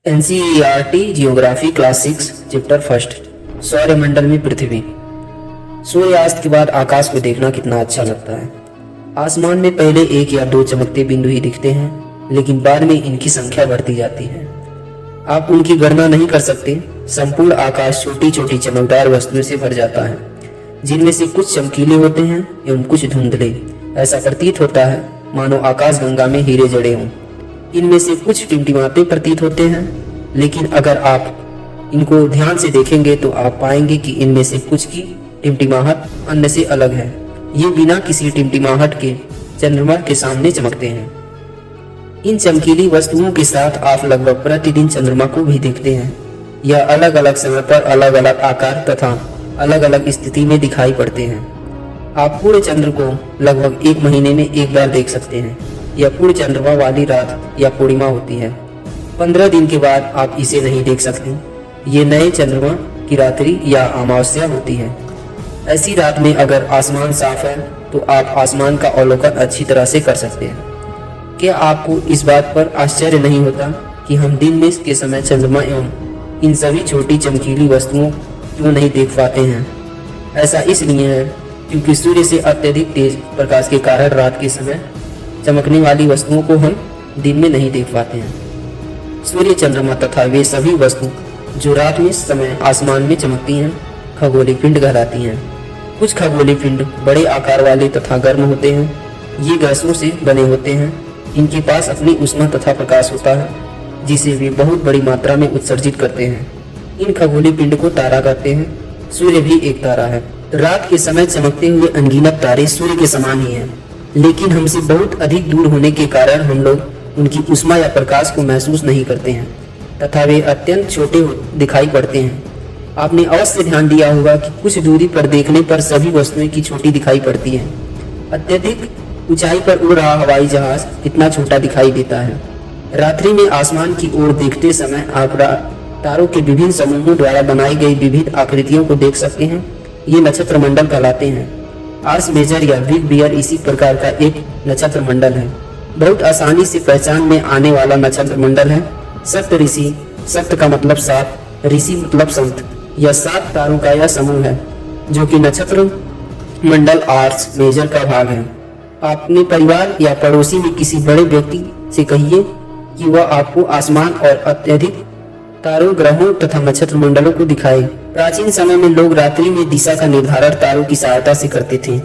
NCERT geography class 6 chapter first सौरमंडल में पृथ्वी। सूर्यास्त के बाद आकाश को देखना कितना अच्छा लगता है। आसमान में पहले एक या दो चमकते बिंदु ही दिखते हैं, लेकिन बाद में इनकी संख्या बढ़ती जाती है। आप उनकी गणना नहीं कर सकते। संपूर्ण आकाश छोटी छोटी चमकदार वस्तुओं से भर जाता है, जिनमें से कुछ चमकीले होते हैं एवं कुछ धुंधले। ऐसा प्रतीत होता है मानो आकाश गंगा में हीरे जड़े हों। इनमें से कुछ टिमटिमाते प्रतीत होते हैं, लेकिन अगर आप इनको ध्यान से देखेंगे तो आप पाएंगे कि इनमें से कुछ की टिमटिमाहट अन्य से अलग है। ये बिना किसी टिमटिमाहट के चंद्रमा के सामने चमकते हैं। इन चमकीली वस्तुओं के साथ आप लगभग प्रतिदिन चंद्रमा को भी देखते हैं। यह अलग अलग समय पर अलग अलग आकार तथा अलग अलग स्थिति में दिखाई पड़ते हैं। आप पूर्ण चंद्र को लगभग एक महीने में एक बार देख सकते हैं। यह पूर्ण चंद्रमा वाली रात या पूर्णिमा होती है। 15 दिन के बाद आप इसे नहीं देख सकते। ये नए चंद्रमा की रात्रि या अमावस्या होती है। ऐसी रात में अगर आसमान साफ है तो आप आसमान का अवलोकन अच्छी तरह से कर सकते हैं। क्या आपको इस बात पर आश्चर्य नहीं होता कि हम दिन में के समय चंद्रमा एवं इन सभी छोटी चमकीली वस्तुओं क्यों नहीं देख पाते हैं? ऐसा इसलिए है क्योंकि सूर्य से अत्यधिक तेज प्रकाश के कारण रात के समय चमकने वाली वस्तुओं को हम दिन में नहीं देख पाते हैं। सूर्य, चंद्रमा तथा वे सभी वस्तु जो रात में समय आसमान में चमकती हैं, खगोलीय पिंड कहलाती हैं। कुछ खगोलीय पिंड बड़े आकार वाले तथा गर्म होते हैं। ये गैसों से बने होते हैं। इनके पास अपनी ऊष्मा तथा प्रकाश होता है, जिसे वे बहुत बड़ी मात्रा में उत्सर्जित करते हैं। इन खगोलीय पिंड को तारा कहते हैं। सूर्य भी एक तारा है। रात के समय चमकते हुए अनगिनत तारे सूर्य के समान ही हैं, लेकिन हमसे बहुत अधिक दूर होने के कारण हम लोग उनकी ऊष्मा या प्रकाश को महसूस नहीं करते हैं तथा वे अत्यंत छोटे दिखाई पड़ते हैं। आपने अवश्य ध्यान दिया होगा कि कुछ दूरी पर देखने पर सभी वस्तुएं की छोटी दिखाई पड़ती हैं। अत्यधिक ऊंचाई पर उड़ रहा हवाई जहाज कितना छोटा दिखाई देता है। रात्रि में आसमान की ओर देखते समय आप तारों के विभिन्न समूहों द्वारा बनाई गई विविध आकृतियों को देख सकते हैं। ये नक्षत्र मंडल कहलाते हैं। आर्स मेजर या बिग बियर इसी प्रकार का एक नक्षत्र मंडल है। बहुत आसानी से पहचान में आने वाला नक्षत्र मंडल है। सप्त ऋषि, सप्त का मतलब 7, ऋषि मतलब संत। यह 7 तारों का यह समूह है जो कि नक्षत्र मंडल आर्स मेजर का भाग है। अपने परिवार या पड़ोसी में किसी बड़े व्यक्ति से कहिए कि वह आपको आसमान और अत्यधिक तारों, ग्रहों तथा नक्षत्र मंडलों को दिखाए। प्राचीन समय में लोग रात्रि में दिशा का निर्धारण तारों की सहायता से करते थे।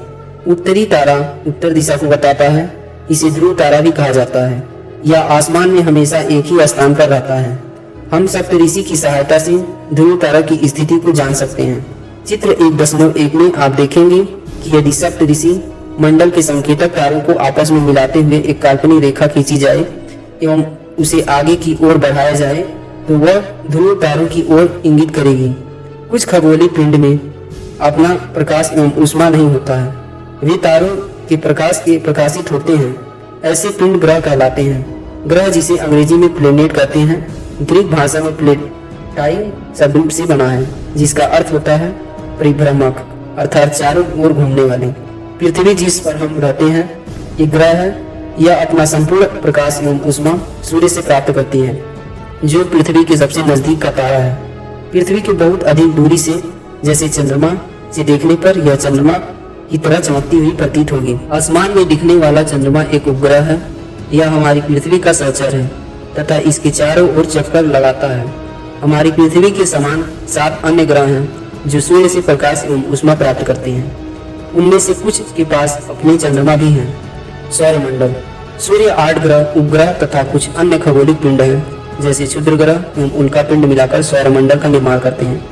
उत्तरी तारा उत्तर दिशा को बताता है। इसे ध्रुव तारा भी कहा जाता है। यह आसमान में हमेशा एक ही स्थान पर रहता है। हम सप्तऋषि की सहायता से ध्रुव तारा की स्थिति को जान सकते हैं। चित्र 1.1 में आप देखेंगे कि यदि सप्तऋषि मंडल के संकेतक तारों को आपस में मिलाते हुए एक काल्पनिक रेखा खींची जाए एवं उसे आगे की ओर बढ़ाया जाए तो वह ध्रुव तारों की ओर इंगित करेगी। कुछ खगोलीय पिंड में अपना प्रकाश एवं ऊष्मा नहीं होता है। वे तारों के प्रकाश के प्रकाशित होते हैं। ऐसे पिंड ग्रह कहलाते हैं। ग्रह, जिसे अंग्रेजी में प्लेनेट कहते हैं, ग्रीक भाषा में प्लेटाई शब्द से बना है, जिसका अर्थ होता है परिभ्रमक, अर्थात चारों ओर घूमने वाले। पृथ्वी, जिस पर हम रहते हैं, एक ग्रह है। यह अपना संपूर्ण प्रकाश एवं ऊष्मा सूर्य से प्राप्त करती है, जो पृथ्वी के सबसे नजदीक का तारा है। पृथ्वी की बहुत अधिक दूरी से, जैसे चंद्रमा से देखने पर यह चंद्रमा की तरह चमकती हुई प्रतीत होगी। आसमान में दिखने वाला चंद्रमा एक उपग्रह है। यह हमारी पृथ्वी का सहचर है तथा इसके चारों ओर चक्कर लगाता है। हमारी पृथ्वी के समान 7 अन्य ग्रह हैं जो सूर्य से प्रकाश एवं ऊष्मा प्राप्त करते हैं। उनमें से कुछ के पास अपने चंद्रमा भी हैं। सौरमंडल, सूर्य, 8 ग्रह, उपग्रह तथा कुछ अन्य खगोलिक पिंड हैं, जैसे क्षुद्र ग्रह एवं उल्का पिंड मिलाकर सौरमंडल का निर्माण करते हैं।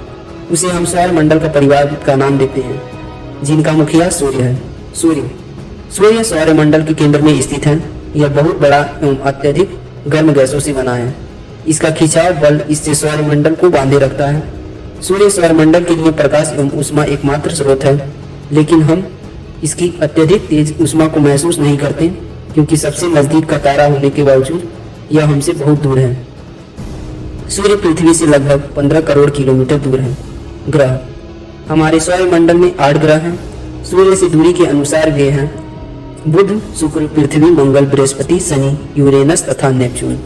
उसे हम सौरमंडल का परिवार का नाम देते हैं, जिनका मुखिया सूर्य है। सूर्य सौरमंडल के केंद्र में स्थित है। यह बहुत बड़ा एवं अत्यधिक गर्म गैसों से बना है। इसका खिंचाव बल इससे सौरमंडल को बांधे रखता है। सूर्य सौरमंडल के लिए प्रकाश एवं ऊष्मा एकमात्र स्रोत है, लेकिन हम इसकी अत्यधिक तेज ऊष्मा को महसूस नहीं करते, क्योंकि सबसे नजदीक का तारा होने के बावजूद यह हमसे बहुत दूर है। सूर्य पृथ्वी से लगभग 15 करोड़ किलोमीटर दूर है। ग्रह, हमारे सौरमंडल में 8 ग्रह हैं। सूर्य से दूरी के अनुसार वे हैं बुध, शुक्र, पृथ्वी, मंगल, बृहस्पति, शनि, यूरेनस तथा नेपच्यून।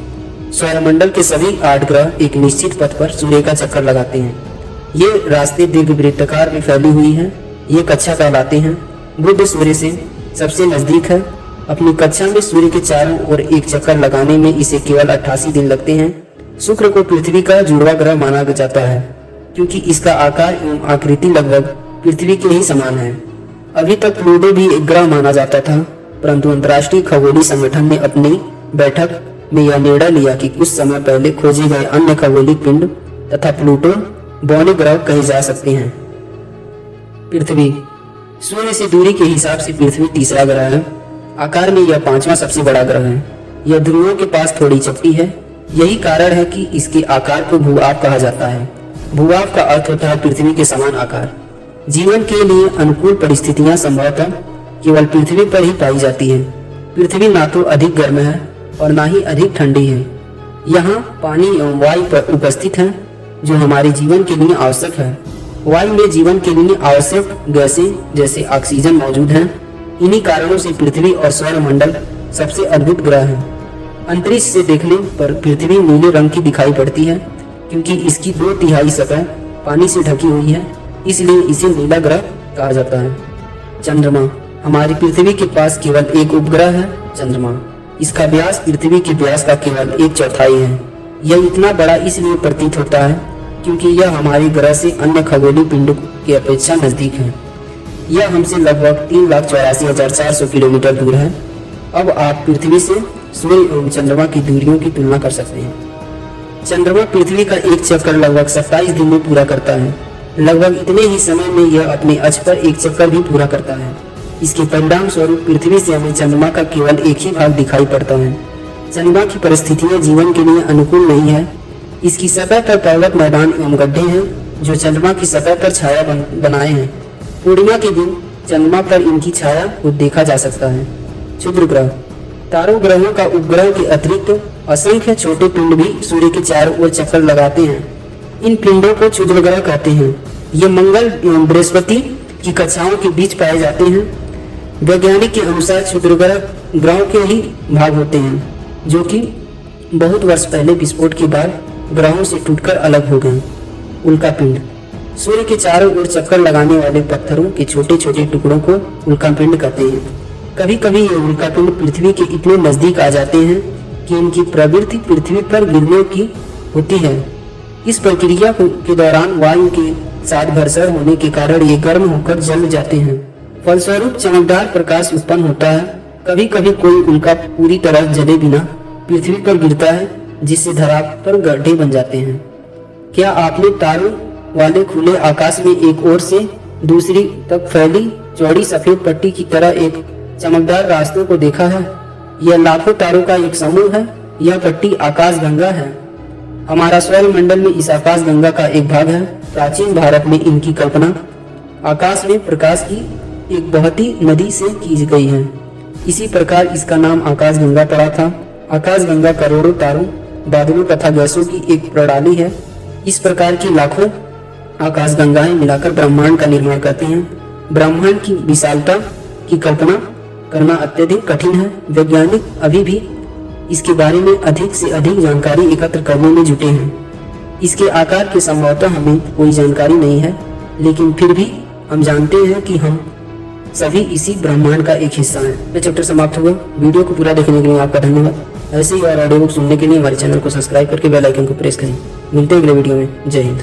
सौरमंडल के सभी 8 ग्रह एक निश्चित पथ पर सूर्य का चक्कर लगाते हैं। ये रास्ते दीर्घवृत्ताकार में फैली हुई हैं। ये कक्षा कहलाते हैं। बुध सूर्य से सबसे नजदीक है। अपनी कक्षा में सूर्य के चारों ओर एक चक्कर लगाने में इसे केवल 88 दिन लगते हैं। शुक्र को पृथ्वी का जुड़वा ग्रह माना जाता है क्योंकि इसका आकार एवं आकृति लगभग पृथ्वी के ही समान है। अभी तक प्लूटो भी एक ग्रह माना जाता था, परंतु अंतर्राष्ट्रीय खगोलीय संगठन ने अपनी बैठक में यह निर्णय लिया कि कुछ समय पहले खोजे गए अन्य खगोलीय पिंड तथा प्लूटो बौने ग्रह कहे जा सकते हैं। पृथ्वी सूर्य से दूरी के हिसाब से पृथ्वी तीसरा ग्रह है। आकार में यह 5वां सबसे बड़ा ग्रह है। यह ध्रुवों के पास थोड़ी चपटी है। यही कारण है कि इसके आकार को भूभाग कहा जाता है। भूभाग का अर्थ होता है पृथ्वी के समान आकार। जीवन के लिए अनुकूल परिस्थितियां संभवतः केवल पृथ्वी पर ही पाई जाती है। पृथ्वी ना तो अधिक गर्म है और ना ही अधिक ठंडी है। यहाँ पानी एवं वायु पर उपस्थित है जो हमारे जीवन के लिए आवश्यक है। वायु में जीवन के लिए आवश्यक गैसें जैसे ऑक्सीजन मौजूद है। इन्हीं कारणों से पृथ्वी और सौरमंडल सबसे अद्भुत ग्रह है। अंतरिक्ष से देखने पर पृथ्वी नीले रंग की दिखाई पड़ती है क्योंकि इसकी 2/3 सतह पानी से ढकी हुई है, इसलिए इसे नीला ग्रह कहा जाता है। चंद्रमा हमारी पृथ्वी के पास केवल एक उपग्रह है, चंद्रमा। इसका व्यास पृथ्वी के व्यास का केवल 1/4 है। यह इतना बड़ा इसलिए प्रतीत होता है क्योंकि यह हमारे ग्रह से अन्य खगोलीय पिंडों की अपेक्षा नजदीक है। यह हमसे लगभग 3,84,400 किलोमीटर दूर है। अब आप पृथ्वी से सूर्य एवं चंद्रमा की दूरियों की तुलना कर सकते हैं। चंद्रमा पृथ्वी का एक चक्कर लगभग 27 दिन में पूरा करता है। लगभग इतने ही समय में यह अपने अक्ष पर एक चक्कर भी पूरा करता है। इसके परिणाम स्वरूप पृथ्वी से हमें चंद्रमा का केवल एक ही भाग दिखाई पड़ता है। चंद्रमा की परिस्थितियां जीवन के लिए अनुकूल नहीं है। इसकी सतह पर पर्वत मैदान एवं गड्ढे हैं जो चंद्रमा की सतह पर छाया बनाए हैं। पूर्णिमा के दिन चंद्रमा पर इनकी छाया को देखा जा सकता है। क्षुद्र ग्रह तारों ग्रहों का उपग्रह के अतिरिक्त असंख्य छोटे पिंड भी सूर्य के चारों ओर चक्कर लगाते हैं। इन पिंडों को क्षुद्र ग्रह कहते हैं। ये मंगल एवं बृहस्पति की कक्षाओं के बीच पाए जाते हैं। वैज्ञानिक के अनुसार क्षुद्र ग्रहों के ही भाग होते हैं जो कि बहुत वर्ष पहले विस्फोट के बाद ग्रहों से टूटकर अलग हो गए। उल्का पिंड सूर्य के चारों ओर चक्कर लगाने वाले पत्थरों के छोटे छोटे टुकड़ों को उल्का पिंड कहते हैं। कभी कभी ये उल्का पिंड पृथ्वी के इतने नजदीक आ जाते हैं कि इनकी प्रवृत्ति पृथ्वी पर गिरने की होती है। इस प्रक्रिया के दौरान वायु के साथ घर्षण होने के कारण ये गर्म होकर जल जाते हैं। फलस्वरूप चमकदार प्रकाश उत्पन्न होता है। कभी कभी कोई उल्का पूरी तरह जले बिना पृथ्वी पर गिरता है जिससे धरा पर गड्ढे बन जाते हैं। क्या आपने तारों वाले खुले आकाश में एक ओर से दूसरी तक फैली चौड़ी सफेद पट्टी की तरह एक चमकदार रास्तों को देखा है? यह लाखों तारों का एक समूह है। यह पट्टी आकाशगंगा है। हमारा सौरमंडल में इस आकाशगंगा का एक भाग है। प्राचीन भारत में इनकी कल्पना आकाश में प्रकाश की एक बहती नदी से की गई है। इसी प्रकार इसका नाम आकाशगंगा पड़ा था। आकाशगंगा करोड़ों तारों, बादलों तथा गैसों की एक प्रणाली है। इस प्रकार की लाखों आकाशगंगाएं मिलाकर ब्रह्मांड का निर्माण करती हैं। ब्रह्मांड की विशालता की कल्पना करना अत्यधिक कठिन है। वैज्ञानिक अभी भी इसके बारे में अधिक से अधिक जानकारी एकत्र करने में जुटे हैं। इसके आकार के संभवतः हमें कोई जानकारी नहीं है, लेकिन फिर भी हम जानते हैं कि हम सभी इसी ब्रह्मांड का एक हिस्सा हैं। यह चैप्टर समाप्त हुआ। वीडियो को पूरा देखने के लिए आपका धन्यवाद। ऐसे ही और ऑडियो बुक सुनने के लिए हमारे चैनल को सब्सक्राइब करके बेल आइकन को प्रेस करें। मिलते हैं अगले वीडियो में। जय हिंद।